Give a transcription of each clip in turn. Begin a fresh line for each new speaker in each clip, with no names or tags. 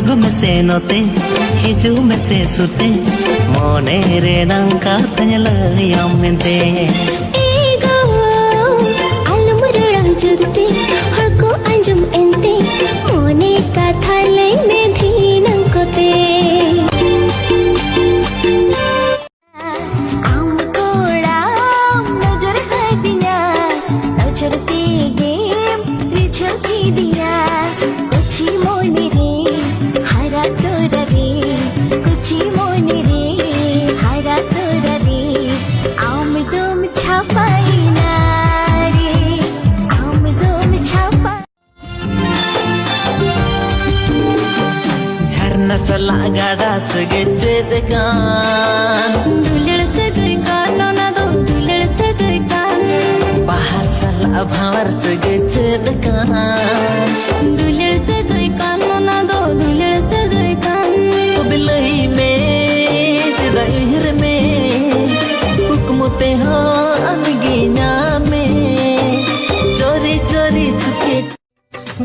अगु में से नोते हिजू में से सुते मोने रे नंका तंजला मेंते
एगो अलमुरड़ा जुते हको अंजुम एंते मोने कथा लई में धीनंग कोते
सला गाड़ा सगे चेदगान
दुलड़ सगे कान ना दो दुलड़ सगे कान
bahasa भावर सगे चेदगान
दुलड़ सगे कान ना दो दुलड़ सगे कान
बिलई में जदाइर में हुक्मते हो अनगिना में चोरी चोरी छुके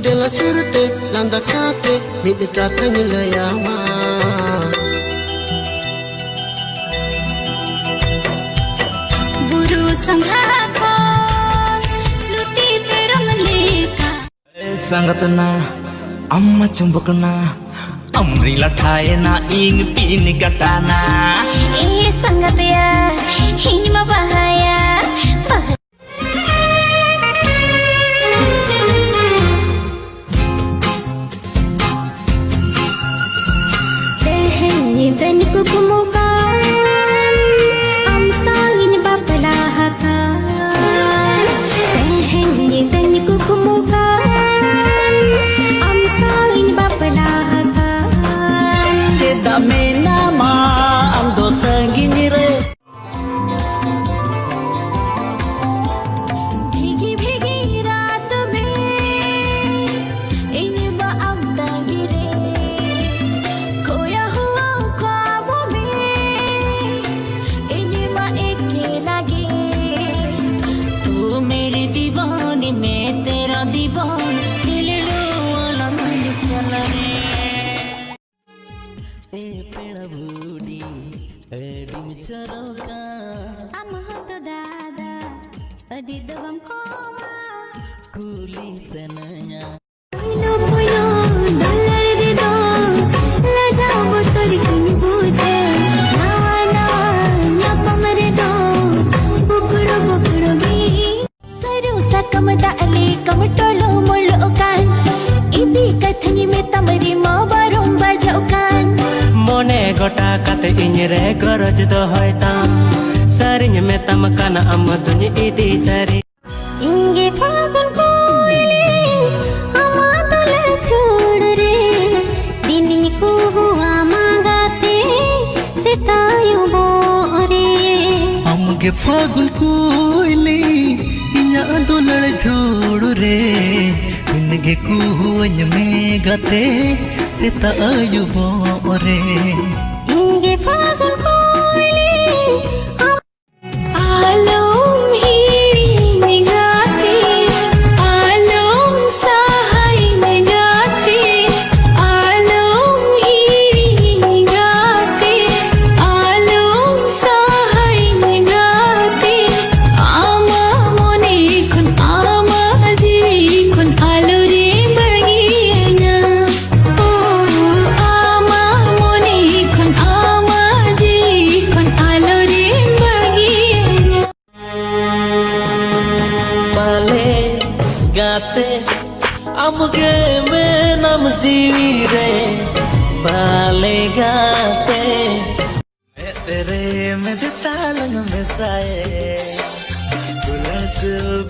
Dela surte, landa kate, midika kanyilayama.
Buru sanghako, luti terong leka.
Sangatna, amma cumbukna, amri lathai na ing pin katana.
Sangatya, hima bahaya. Dan kukumukan am sangin bapalahakan tehni dan kukumukan am sangin bapalahakan
Teda menama am do sangin re
भीगी भीगी रात में इन बाब गिरे खोया हुआ ख्वाबों में इन एके लगे
तू मेरी दीवानी में तेरा दीवान दिल वाला मन चला रे ए पेड़ बूढ़ी adding चरोका
amah to dada adi dawam koma
kuli senanya
puyo puyo dollar de do la jabo tori kin buje nawa nawa nyapam re do bukuro gi karu sakam da ale kam tolo molo kan idi kathani me tamari ma barom bajau kan
mone gota kate inyre goroj do hoitam sarinya me tamakana amadunya idi sari
inge fagun koile amadule chhod re dini ko hua magate setayu bore
amge fagun koile inya dolal jhodu re inge ku huany me gate setayu bore
inge fagun koile alom hi nigate alom sahai nigate alom hi nigate alom sahai nigate ama mone kun ama jiwi kun alore baginya ama mone kun ama jiwi kun alore baginya
पाले गाते अमगे में नम जीवी रे पाले गाते तेरे में तालंग में साए तुलस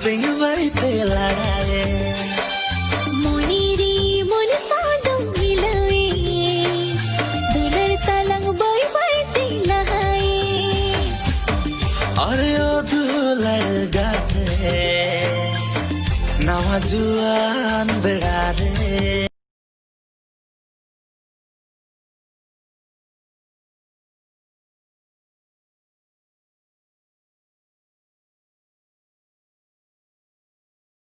पिंग भाई ते लड़ाए
मोनीरी मोन सादम मिलवे दुलर तलंग बाय बाय ते लहाए
और ओ दुलड़ गाते नवा जुआन बेड़ा रे